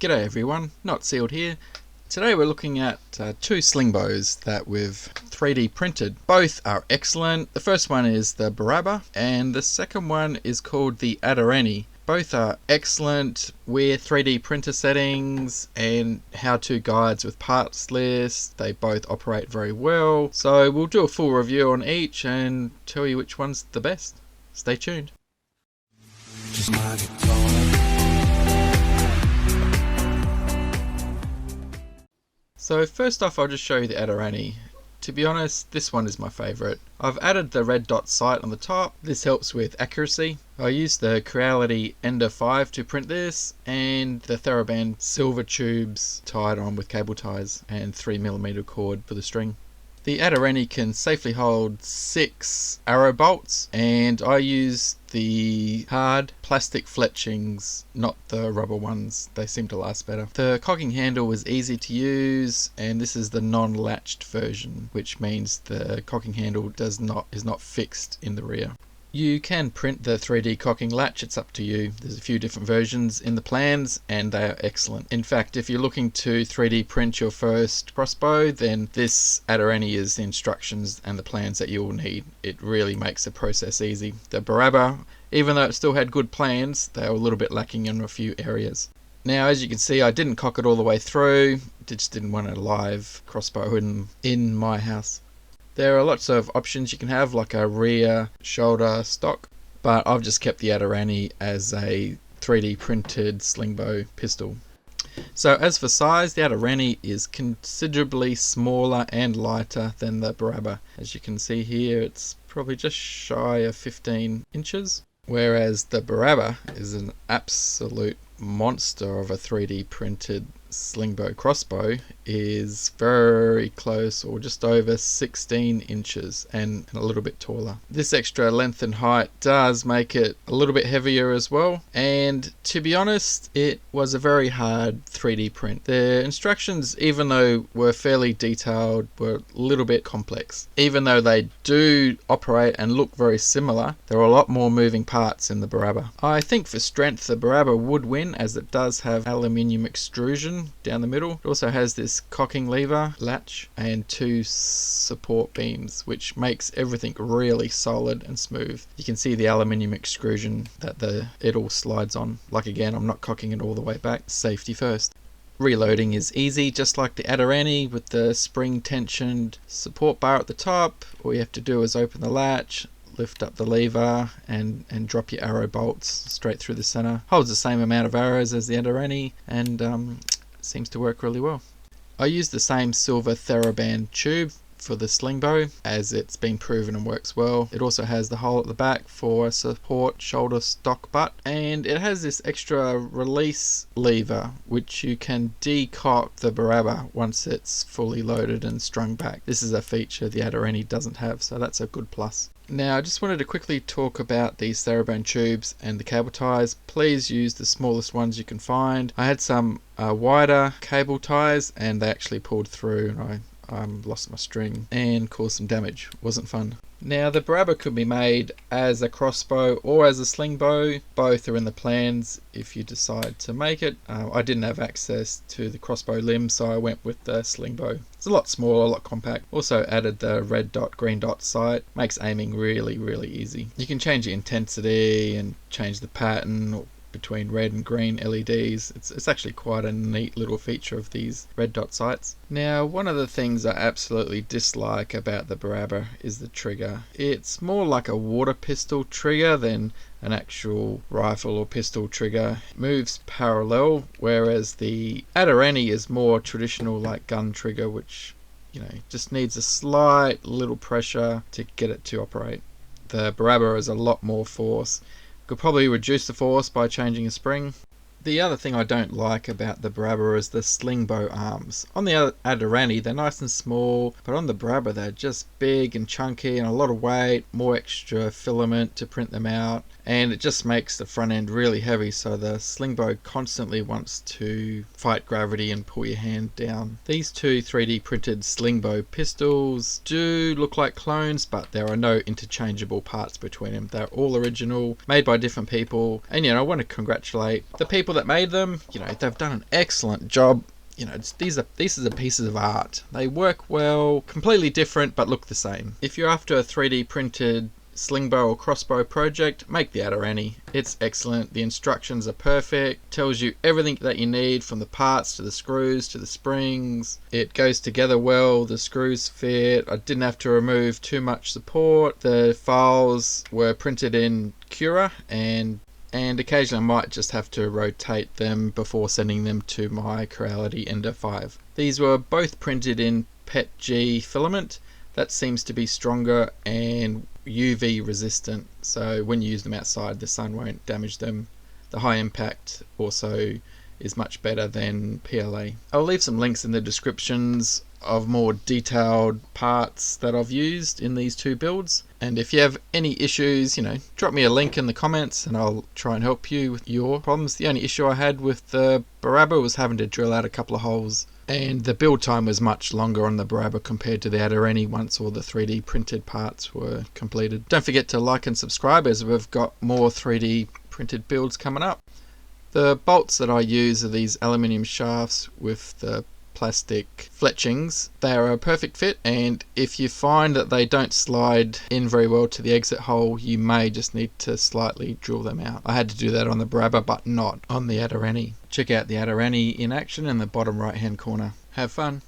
G'day everyone, Not Sealed here. Today we're looking at two Slingbows that we've 3D printed. Both are excellent. The first one is the Baraba and the second one is called the Adorani. Both are excellent with 3D printer settings and how-to guides with parts lists. They both operate very well. So we'll do a full review on each and tell you which one's the best. Stay tuned. So first off, I'll just show you the Adorani. To be honest, this one is my favourite. I've added the red dot sight on the top. This helps with accuracy. I used the Creality Ender 5 to print this, and the TheraBand silver tubes tied on with cable ties and 3mm cord for the string. The Adorani can safely hold 6 arrow bolts, and I use the hard plastic fletchings, not the rubber ones. They seem to last better. The cocking handle is easy to use, and this is the non-latched version, which means the cocking handle is not fixed in the rear. You can print the 3D cocking latch, it's up to you. There's a few different versions in the plans and they are excellent. In fact, if you're looking to 3D print your first crossbow, then this Adorani is the instructions and the plans that you will need. It really makes the process easy. The Baraba, even though it still had good plans, they were a little bit lacking in a few areas. Now, as you can see, I didn't cock it all the way through. Just didn't want a live crossbow in my house. There are lots of options you can have, like a rear shoulder stock, but I've just kept the Adorani as a 3D printed Slingbow pistol. So as for size, the Adorani is considerably smaller and lighter than the Baraba. As you can see here, it's probably just shy of 15 inches, whereas the Baraba is an absolute monster of a 3D printed Slingbow crossbow. Is very close, or just over 16 inches and a little bit taller. This extra length and height does make it a little bit heavier as well, and to be honest, it was a very hard 3D print. The instructions, even though were fairly detailed, were a little bit complex. Even though they do operate and look very similar, there are a lot more moving parts in the Baraba. I think for strength the Baraba would win, as it does have aluminium extrusion down the middle. It also has this cocking lever latch and 2 support beams, which makes everything really solid and smooth. You can see the aluminium extrusion that it all slides on. Like, again, I'm not cocking it all the way back. Safety first. Reloading is easy, just like the Adorani, with the spring tensioned support bar at the top. All you have to do is open the latch, lift up the lever and drop your arrow bolts straight through the center. Holds the same amount of arrows as the Adorani and seems to work really well. I use the same silver TheraBand tube for the Slingbow, as it's been proven and works well. It also has the hole at the back for a support shoulder stock butt, and it has this extra release lever which you can decock the Baraba once it's fully loaded and strung back. This is a feature the Adorani doesn't have, so that's a good plus. Now, I just wanted to quickly talk about these TheraBand tubes and the cable ties. Please use the smallest ones you can find. I had some wider cable ties and they actually pulled through, and I lost my string and caused some damage. Wasn't fun. Now, the Baraba could be made as a crossbow or as a Slingbow. Both are in the plans if you decide to make it. I didn't have access to the crossbow limb, so I went with the Slingbow. It's a lot smaller, a lot compact. Also added the red dot, green dot sight. Makes aiming really, really easy. You can change the intensity and change the pattern between red and green LEDs. It's actually quite a neat little feature of these red dot sights. Now, one of the things I absolutely dislike about the Baraba is the trigger. It's more like a water pistol trigger than an actual rifle or pistol trigger. It moves parallel, whereas the Adorani is more traditional, like gun trigger, which, you know, just needs a slight little pressure to get it to operate. The Baraba is a lot more force. Could probably reduce the force by changing a spring. The other thing I don't like about the Baraba is the Slingbow arms. On the Adorani, they're nice and small, but on the Baraba they're just big and chunky and a lot of weight, more extra filament to print them out, and it just makes the front end really heavy, so the Slingbow constantly wants to fight gravity and pull your hand down. These two 3D printed Slingbow pistols do look like clones, but there are no interchangeable parts between them. They're all original, made by different people, and I want to congratulate the people that made them. They've done an excellent job. These are pieces of art. They work well, completely different but look the same. If you're after a 3D printed Slingbow or crossbow project, make the Adorani. It's excellent. The instructions are perfect. Tells you everything that you need, from the parts to the screws to the springs. It goes together well. The screws fit. I didn't have to remove too much support. The files were printed in Cura, and occasionally I might just have to rotate them before sending them to my Creality Ender 5. These were both printed in PETG filament. That seems to be stronger and UV resistant, so when you use them outside the sun won't damage them. The high impact also is much better than PLA. I'll leave some links in the descriptions of more detailed parts that I've used in these two builds, and if you have any issues, drop me a link in the comments and I'll try and help you with your problems. The only issue I had with the Baraba was having to drill out a couple of holes, and the build time was much longer on the Baraba compared to the Adorani once all the 3D printed parts were completed. Don't forget to like and subscribe, as we've got more 3D printed builds coming up. The bolts that I use are these aluminium shafts with the plastic fletchings. They are a perfect fit, and if you find that they don't slide in very well to the exit hole, you may just need to slightly drill them out. I had to do that on the Baraba but not on the Adorani. Check out the Adorani in action in the bottom right hand corner. Have fun!